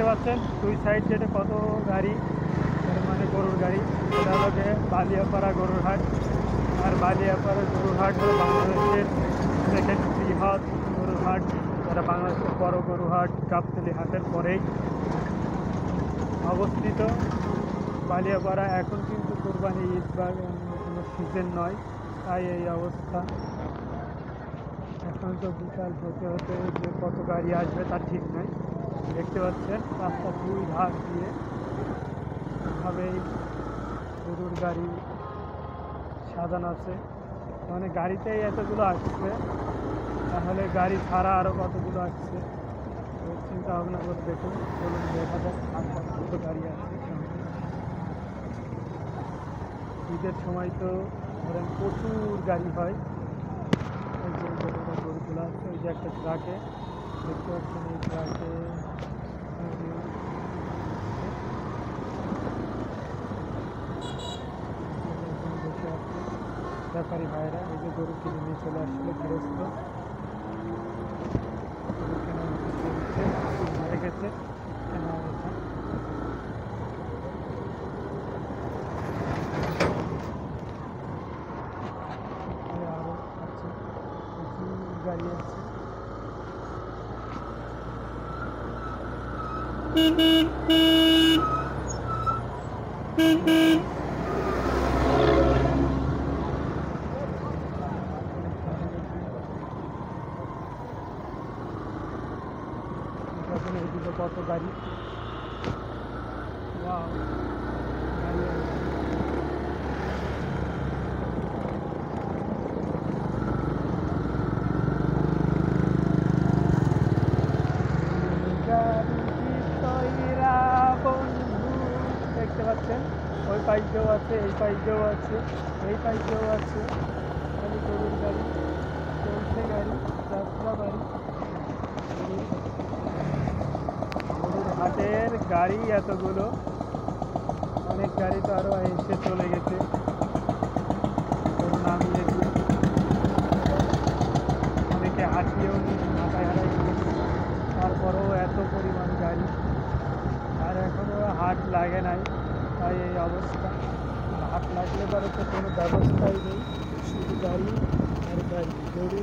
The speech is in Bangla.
দেখতে পাচ্ছেন দুই সাইড যেটা কত গাড়ি, মানে গরুর গাড়ি। এটা হলো বালিয়াপাড়া গরুর হাট। আর বালিয়াপাড়া গরুর হাট হলো বাংলাদেশের সেকেন্ড বৃহৎ গরুর হাট, যারা বাংলাদেশের বড় গরু হাট গাবতলী হাটের পরেই অবস্থিত। বালিয়াপাড়া এখন কিন্তু কোরবানি ঈদ বা কোনো সিজন নয়, তাই এই অবস্থা। এখন তো বিকাল হতে হতে যে কত গাড়ি আসবে তার ঠিক নাই। দেখতে পাচ্ছেন রাস্তা দুই ধার দিয়ে এভাবেই গরুর গাড়ি সাজানো আছে। মানে গাড়িতেই এতগুলো আসছে, তাহলে গাড়ি ছাড়া আরও কতগুলো আসছে চিন্তা ভাবনা করে দেখুন। বলুন দেখা যাক আর কত গাড়ি আসছে। ঈদের সময় তো ধরেন প্রচুর গাড়ি হয়। এই যে গরুগুলো আছে, ওই যে একটা ট্রাকে দেখতে পাচ্ছেন, এই ট্রাকে বসে আছে ব্যাপারী ভাইরা। এই যে গরু কিনে নিয়ে চলে আসলে গৃহস্থ, গরু কেনা হয়ে গেছে, কেনা হয়েছে। আরো আছে, প্রচুর গাড়ি আছে। এদিকে কত গাড়ি, গাড়ি দেখতে পাচ্ছেন, ওই পাইকেও আছে, এই পাইকেও আছে, এই পাইকেও আছে। খালি গরুর গাড়ি চলছে, গাড়ি যাত্রা বাড়ি। গরুর হাটের গাড়ি এতগুলো, অনেক গাড়ি তো আরও এসে চলে গেছে গরু নামিয়ে দিয়ে। অনেকে হাঁটিয়েও মাথায় হারাই গেছে, তারপরেও এত পরিমাণ গাড়ি। আর এখনও হাট লাগে নাই, তাই এই অবস্থা। হাট লাগলে পরে তো কোনো ব্যবস্থাই নেই, শুধু গাড়ি আর গাড়ি। গরু